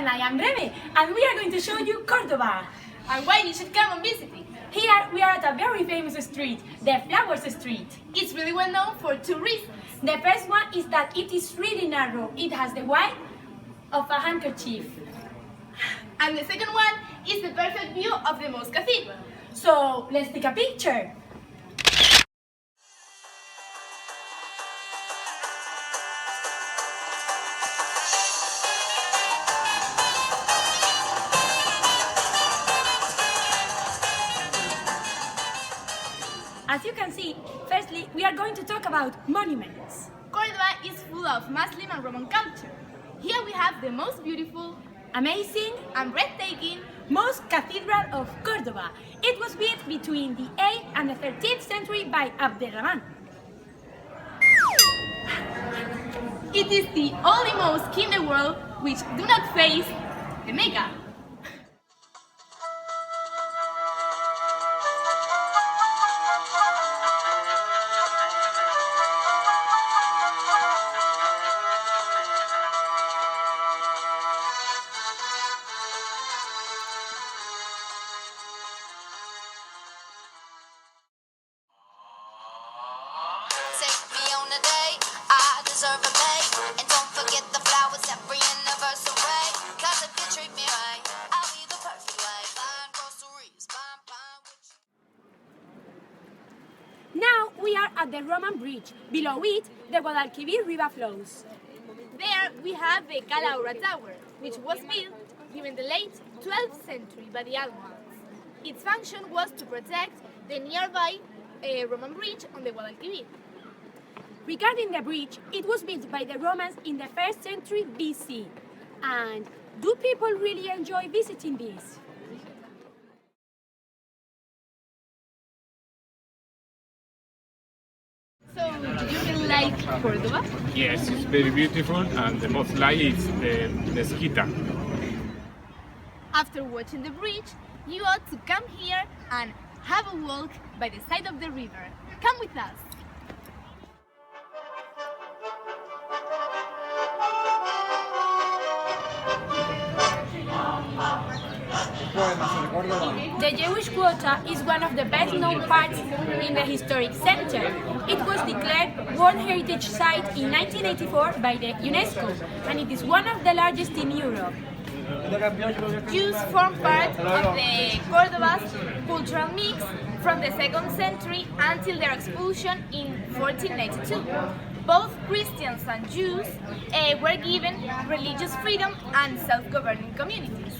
And I am Rebe, and we are going to show you Córdoba. And why you should come and visit it. Here we are at a very famous street, the Flowers Street. It's really well known for two reasons. The first one is that it is really narrow. It has the width of a handkerchief. And the second one is the perfect view of the Most Cathedral. So let's take a picture. As you can see, firstly, we are going to talk about monuments. Córdoba is full of Muslim and Roman culture. Here we have the most beautiful, amazing, and breathtaking Most Cathedral of Córdoba. It was built between the 8th and the 13th century by Abderrahman. It is the only mosque in the world which do not face the Mecca. And don't forget the flowers every anniversary. Cause if you treat me right, I'll be the perfect wife. Buying groceries, Now we are at the Roman Bridge. Below it, the Guadalquivir River flows. There we have the Calaura Tower, which was built during the late 12th century by the Almohads. Its function was to protect the nearby Roman bridge on the Guadalquivir. Regarding the bridge, it was built by the Romans in the 1st century BC. And do people really enjoy visiting this? So, do you really like Córdoba? Yes, it's very beautiful, and the most likely is the mezquita. After watching the bridge, you ought to come here and have a walk by the side of the river. Come with us. The Jewish Quarter is one of the best known parts in the historic center. It was declared World Heritage Site in 1984 by the UNESCO, and it is one of the largest in Europe. Jews form part of the Córdoba's cultural mix from the 2nd century until their expulsion in 1492. Both Christians and Jews were given religious freedom and self-governing communities.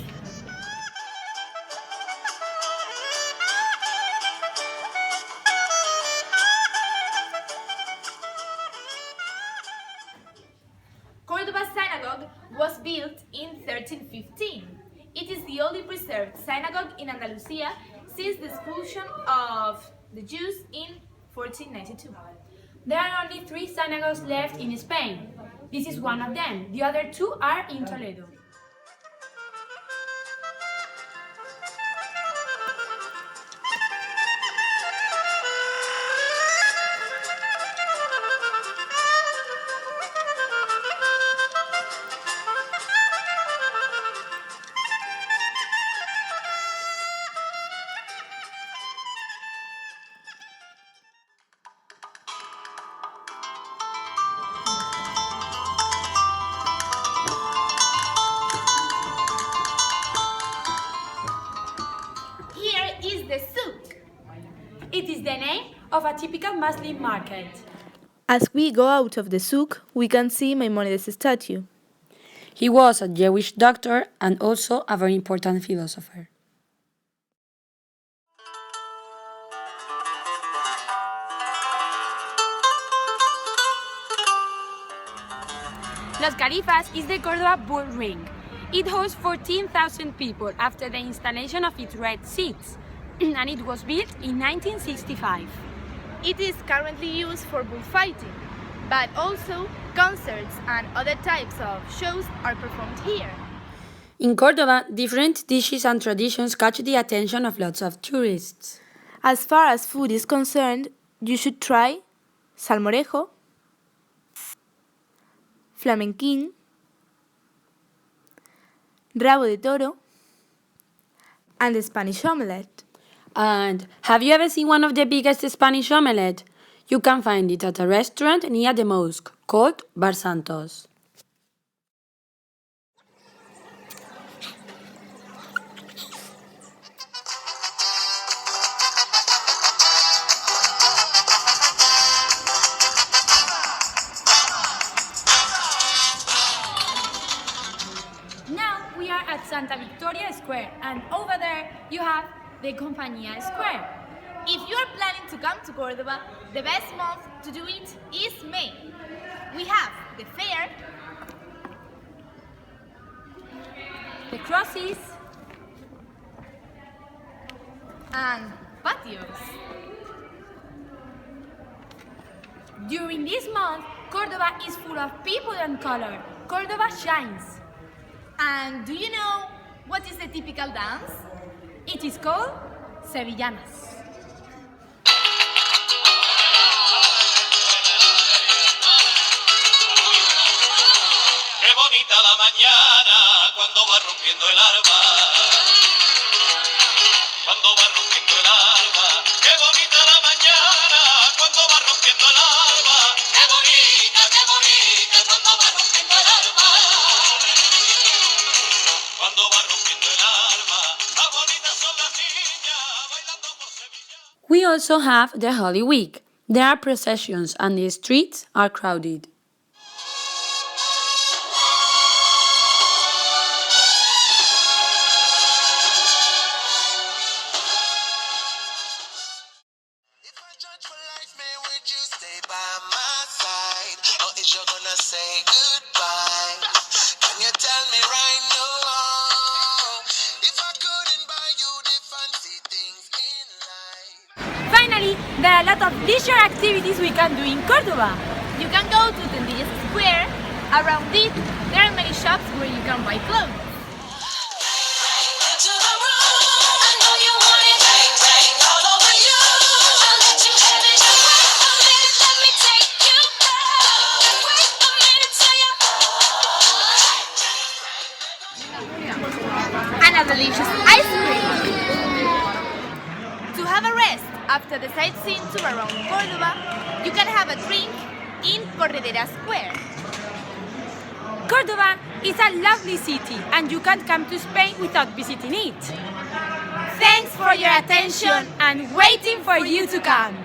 Córdoba's synagogue was built in 1315. It is the only preserved synagogue in Andalusia since the expulsion of the Jews in 1492. There are only 3 synagogues left in Spain. This is one of them. The other 2 are in Toledo. The souk. It is the name of a typical Muslim market. As we go out of the souk, we can see Maimonides' statue. He was a Jewish doctor and also a very important philosopher. Los Califas is the Córdoba bull ring. It hosts 14,000 people after the installation of its red seats, and it was built in 1965. It is currently used for bullfighting, but also concerts and other types of shows are performed here. In Córdoba, different dishes and traditions catch the attention of lots of tourists. As far as food is concerned, you should try salmorejo, flamenquín, rabo de toro, and the Spanish omelette. And have you ever seen one of the biggest Spanish omelette? You can find it at a restaurant near the mosque called Bar Santos. Now we are at Santa Victoria Square, and over there you have the Compañía Square. If you are planning to come to Córdoba, the best month to do it is May. We have the fair, The crosses, and patios. during this month, Córdoba is full of people and color. Córdoba shines. And do you know what is the typical dance? It is called Sevillanas. Qué bonita la mañana cuando va rompiendo el alba. Cuando va rompiendo el alba. Qué bonita la mañana cuando va rompiendo el alba. Qué bonita cuando va rompiendo el alba. Cuando va rompiendo el alba. Más bonitas son las niñas bailando por Sevilla. We also have the Holy Week. There are processions and the streets are crowded. If I judge for life, man, would you stay by my side? Or is you gonna say goodbye? Can you tell me right now? If I couldn't buy you the fancy things in life. Finally, there are a lot of leisure activities we can do in Córdoba. You can go to Tendillas Square. Around it, there are many shops where you can buy clothes. And a delicious ice cream. To have a rest after the sightseeing tour around Córdoba, you can have a drink in Corredera Square. Córdoba is a lovely city, and you can't come to Spain without visiting it. Thanks for your attention and waiting for you to come.